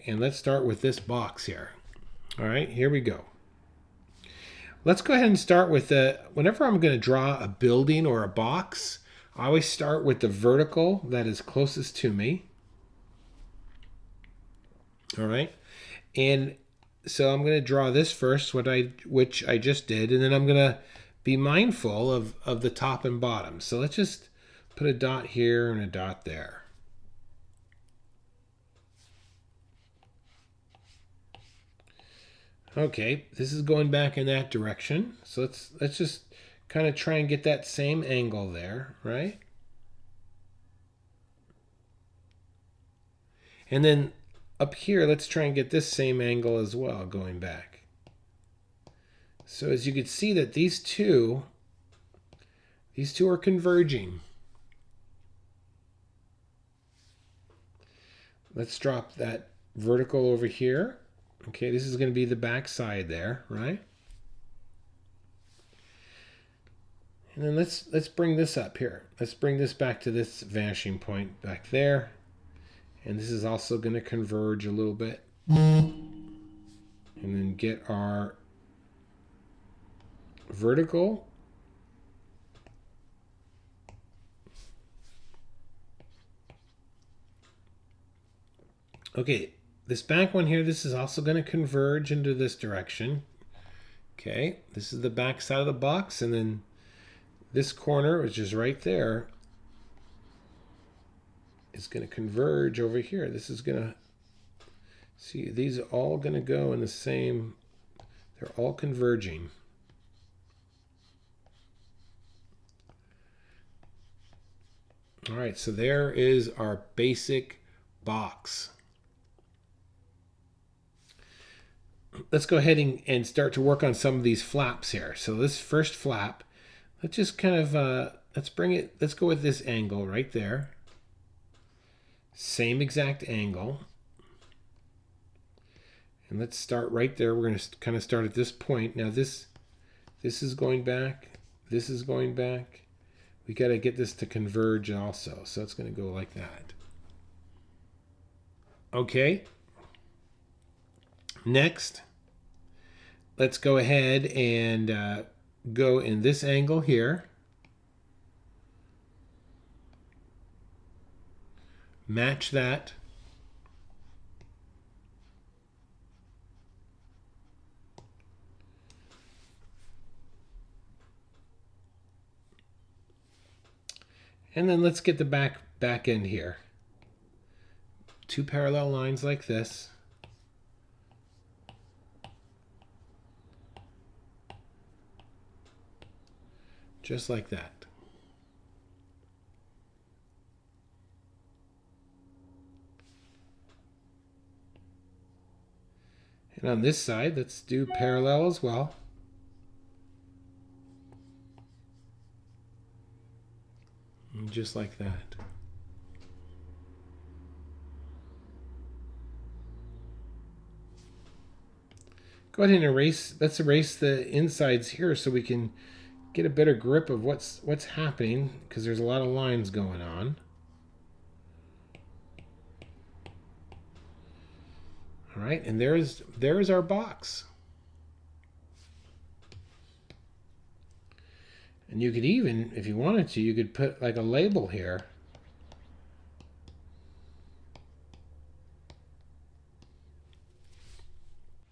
Okay, and let's start with this box here. All right, here we go. Let's go ahead and start with whenever I'm going to draw a building or a box, I always start with the vertical that is closest to me. All right, and so I'm going to draw this first, which I just did, and then I'm going to be mindful of the top and bottom. So let's just put a dot here and a dot there. Okay, this is going back in that direction. So let's just kind of try and get that same angle there, right? And then up here, let's try and get this same angle as well, going back. So as you can see that these two are converging. Let's drop that vertical over here. Okay, this is going to be the back side there, right? And then let's bring this up here. Let's bring this back to this vanishing point back there. And this is also going to converge a little bit. And then get our vertical. Okay, this back one here, this is also going to converge into this direction. Okay, this is the back side of the box, and then this corner, which is right there, is going to converge over here. This is going to, see, these are all going to go in the same, they're all converging. All right, so there is our basic box. Let's go ahead and start to work on some of these flaps here. So this first flap, let's just kind of, let's go with this angle right there. Same exact angle. And let's start right there. We're going to kind of start at this point. Now this is going back. This is going back. We got to get this to converge also. So it's going to go like that. Okay. Next, let's go ahead and go in this angle here. Match that. And then let's get the back end here. Two parallel lines like this. Just like that. And on this side, let's do parallel as well. And just like that. Go ahead and erase, let's erase the insides here so we can get a better grip of what's happening, because there's a lot of lines going on. All right, and there's our box. And you could even, if you wanted to, you could put like a label here.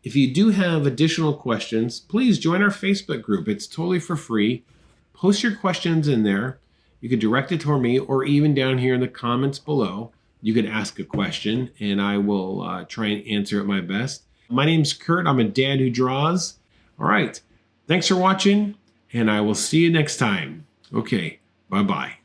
If you do have additional questions, please join our Facebook group. It's totally for free. Post your questions in there. You could direct it toward me, or even down here in the comments below, you could ask a question and I will try and answer it my best. My name's Kurt. I'm a dad who draws. All right. Thanks for watching, and I will see you next time. Okay. Bye-bye.